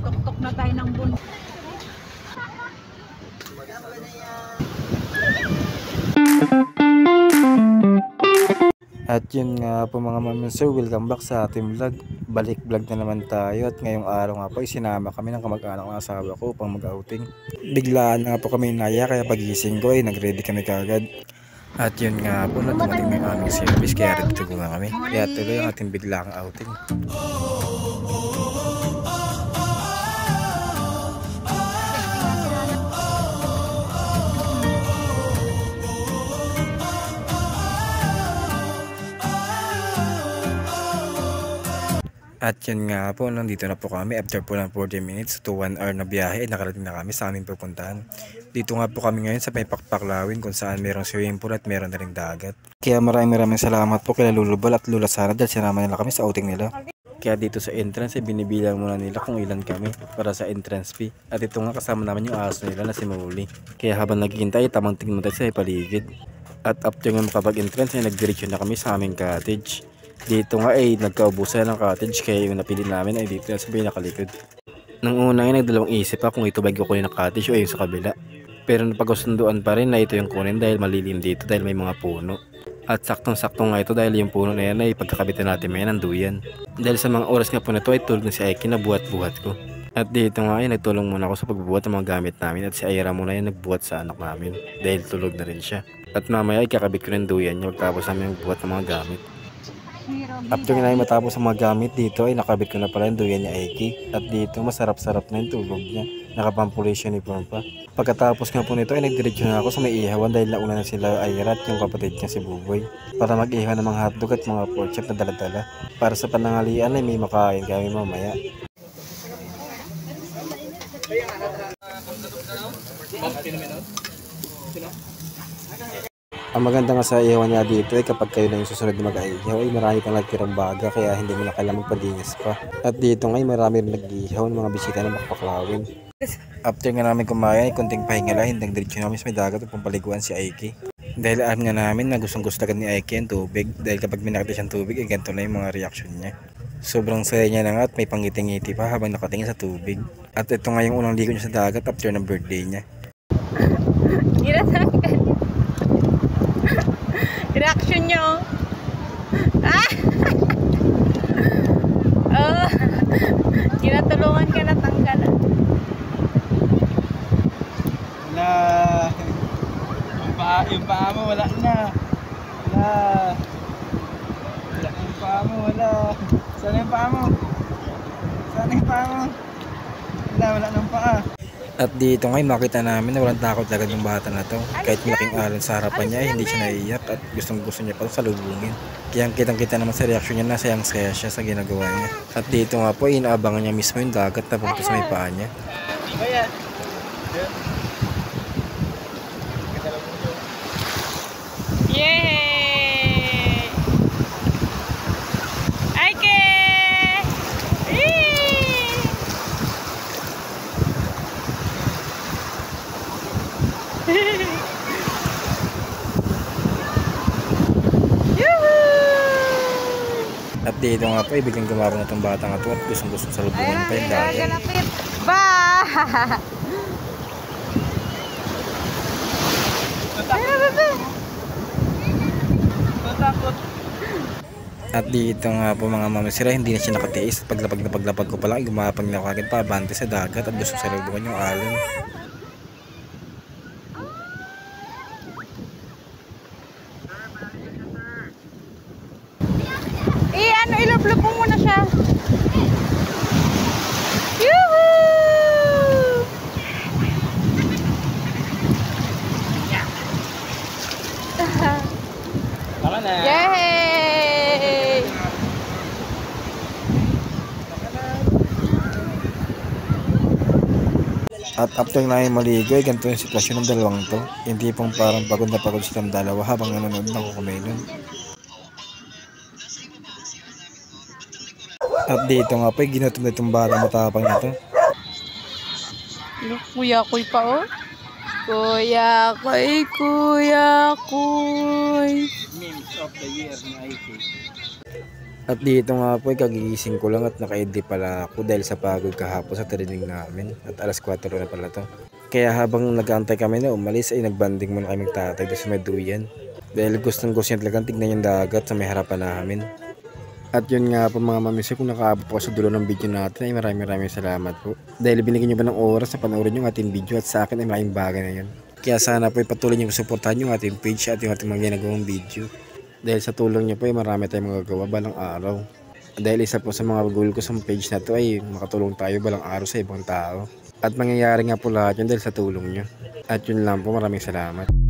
Tuktok na tayo ng bun. At yun nga po mga ma'am and sir, welcome back sa ating vlog. Balik vlog na naman tayo at ngayong araw nga po isinama kami ng kamag-anak ng asawa ko upang mag-outing. Biglaan nga po kami naya kaya pagising ko ay nag-ready kami kagad. At yun nga po na dumating na yung aming service kaya ready to go na kami. Kaya tuloy ang ating biglaang outing. At yun nga po, nandito na po kami after po ng 40 minutes to 1 hour na biyahe, nakarating na kami sa aming pupuntahan. Dito nga po kami ngayon sa may Pakpaklawin kung saan mayroong swimming pool at mayroon na ring dagat. Kaya maraming salamat po kila Lulubal at Lula Sara dahil sinama nila kami sa outing nila. Kaya dito sa entrance ay binibilang muna nila kung ilan kami para sa entrance fee. At ito nga kasama naman yung aso nila na si Muli. Kaya habang naghihintay, tamang tingin tayo sa paligid. At after nga makapag-entrance ay nagdiretso na kami sa aming cottage. Dito nga ay nagkaubusan ng cottage kaya yung napili namin ay dito sa pinakalikod. Nang una ay nagdalawang isip pa kung ito ba kukunin ng cottage o yung sa kabila. Pero napagkasunduan pa rin na ito yung kunin dahil malilim dito dahil may mga puno. At saktong-saktong nga ito dahil yung puno na yan ay pagkakabitan natin may nanduyan. Dahil sa mga oras nga po na ito ay tulog na si Aiki na buhat-buhat ko. At dito nga ay nagtulong muna ako sa pagbubuhat ng mga gamit namin at si Aira muna yung nagbuhat sa anak namin dahil tulog na rin siya. At mamaya ay kakabit ko ng duyan niya tapos namin magbuhat ng mga gamit. After nga matapos ang mga gamit dito ay nakabit ko na pala yung duyan niya Aiki. At dito masarap-sarap na yung tulog niya. Nakapang-police uniform pa. Pagkatapos nga po nito ay nagdiretso na ako sa may ihawan dahil nauna na sila Aira at yung kapatid niya si Buboy. Para mag-ihawan ng mga hotdog at mga pork chop na dala-dala. Para sa panangalian ay may makain kami mamaya. Ang maganda nga sa ihawan niya dito ay kapag kayo na yung susunod na mag-aihaw ay marami pang nagtirang baga kaya hindi mo na kailangan magpadinis pa. At dito nga ay marami rin nag-ihaw ng mga bisita na Pakpaklawin. After nga namin kumain ay kunting pahinga lang, hindi diretso namin sa may dagat upang paliguan si Aiki. Dahil alam nga namin na gustong-gusto agad ni Aiki ang tubig dahil kapag minakita siyang tubig ay ganito na yung mga reaction niya. Sobrang saya niya na nga at may pangiti-ngiti pa habang nakatingin sa tubig. At ito nga yung unang ligo niya sa dagat after ng birthday niya. Reaction nyo. Ah! Oh, kinatulungan ka na tanggalan. Wala. Yung paa mo wala na. Wala. Yung paa mo wala. Sana yung paa mo? Sana yung paa mo? Wala nang paa. At dito ngay makita namin na walang takot agad yung bata na to. Kahit malaking alon sa harapan niya ay hindi siya naiiyak at gustong-gusto niya pa salubungin. Kaya kitang-kita naman sa reaksyon niya na sayang-saya siya sa ginagawa niya. At dito nga po inaabangan niya mismo yung dagat na pumunta sa may paa niya. Yay! Aike! At dito nga po biglang gumaro na itong bata nga to at gustong-gusto salubungin pa yung dagat. Ba! At dito nga po mga mamisira hindi na siya nakatiis. Paglapag ko pa lang gumapang na ako agad pa abante sa dagat at gusto salubungan yung alon. Ilublob mo muna siya. Yoo-hoo! Baka na. Yay! At after na yung maligo ay ganito yung sitwasyon ng dalawang to. Hindi pong parang pagod na pagod silang dalawa habang nanonood ng kukumelon. At dito nga po, ginutom na itong bata matapang nito. Kuya Koy pa oh. Kuya Koy. Memes of the year ni Aiki. At dito nga po ay kagigising ko lang at naka-ID pala ako dahil sa pagod kahapon sa training namin at alas 4 na pala to. Kaya habang nag-aantay kami na umalis ay nagbanding muna kami tatay doon sa may duyan. Dahil gustong gusto niya talagang tignan yung dagat sa may harapan namin. At yun nga po mga mamisyo, kung nakaabot po sa dulo ng video natin ay maraming salamat po. Dahil binigyan nyo ba ng oras na panoorin yung ating video at sa akin ay malaking bagay na yun. Kaya sana po patuloy nyo suportahan yung ating page at yung ating mga ginagawang video. Dahil sa tulong nyo po ay marami tayong magagawa balang araw. Dahil isa po sa mga goal ko sa page na to ay makatulong tayo balang araw sa ibang tao. At mangyayari nga po lahat yun dahil sa tulong nyo. At yun lang po, maraming salamat.